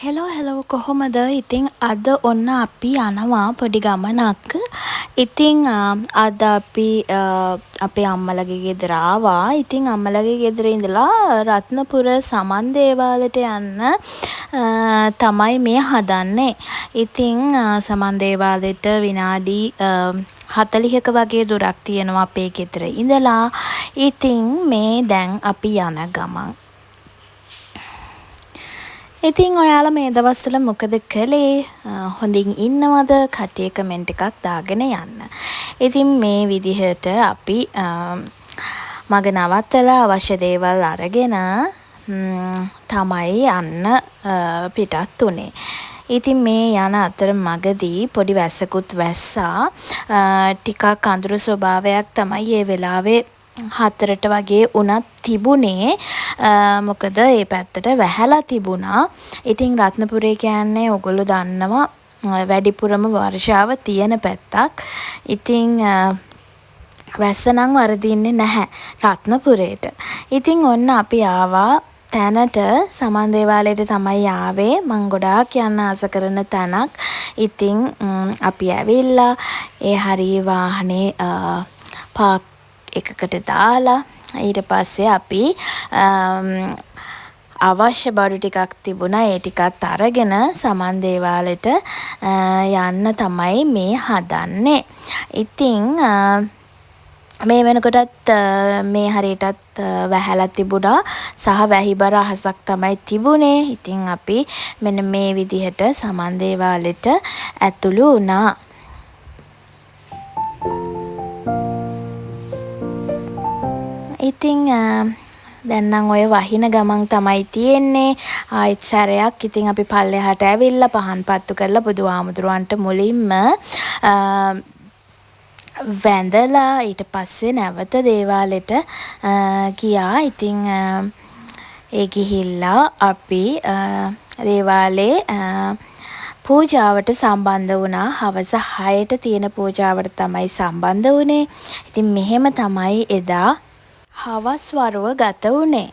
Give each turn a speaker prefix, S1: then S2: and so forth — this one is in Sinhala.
S1: හෙලෝ කොහොමද? ඉතින් අද ඔන්න අපි යනවා පොඩි ගමනක්. ඉතින් අද අපි අපේ අම්මලගේ ගෙදර ආවා. ඉතින් අම්මලගේ ගෙදර ඉඳලා රත්නපුර සමන් දේවාලයට යන්න තමයි මේ හදන්නේ. ඉතින් සමන් දේවාලෙට විනාඩි 40ක වගේ දුරක් තියෙනවා අපේ ගෙදර ඉඳලා. ඉතින් මේ දැන් අපි යන ගමන්. ඉතින් ඔයාලා මේ දවස්වල මොකද කළේ? හොඳින් ඉන්නවද? කට්ටිය කමෙන්ට් එකක් දාගෙන යන්න. ඉතින් මේ විදිහට අපි මග නවත්තලා අවශ්‍ය දේවල් අරගෙන තමයි යන්න පිටත් උනේ. ඉතින් මේ යන අතර මගදී පොඩි වැස්සකුත් වැස්සා. ටිකක් අඳුරු ස්වභාවයක් තමයි ඒ වෙලාවේ 4ට වගේ උනත් තිබුණේ. මොකද ඒ පැත්තට වැහැලා තිබුණා. ඉතින් රත්නපුරේ කියන්නේ ඔයගොල්ලෝ දන්නවා වැඩිපුරම වර්ෂාව තියෙන පැත්තක්. ඉතින් වැස්ස නම් වරදින්නේ නැහැ රත්නපුරේට. ඉතින් ඔන්න අපි ආවා තැනට. සමන් දේවාලයට තමයි ආවේ. මං ගොඩාක් යන්න ආස කරන තැනක්. ඉතින් අපි ඇවිල්ලා ඒ හරිය වාහනේ පාක් එකකට දාලා ඊට පස්සේ අපි අවශ්‍ය බඩු ටිකක් තිබුණා. ඒ ටිකත් අරගෙන සමන් දේවාලෙට යන්න තමයි මේ හදන්නේ. ඉතින් මේ වෙනකොටත් මේ හරියටත් වැහැලා තිබුණා සහ වැහිබර අහසක් තමයි තිබුණේ. ඉතින් අපි මෙන්න මේ විදිහට සමන් දේවාලෙට ඇතුළු වුණා. ඉතින් දැන් නම් ඔය වහින ගමන් තමයි තියෙන්නේ. ආයෙත් සැරයක්. ඉතින් අපි පල්ලෙහාට ඇවිල්ලා පහන් පත්තු කරලා බුදුහාමුදුරුවන්ට මුලින්ම වැඳලා ඊට පස්සේ නැවත දේවාලෙට ගියා. ඉතින් ඒ ගිහිල්ලා අපි දේවාලේ පූජාවට සම්බන්ධ වුණා. හවස 6ට තියෙන පූජාවට තමයි සම්බන්ධ වුණේ. ඉතින් මෙහෙම තමයි එදා හවස් වරුව ගත වුණේ.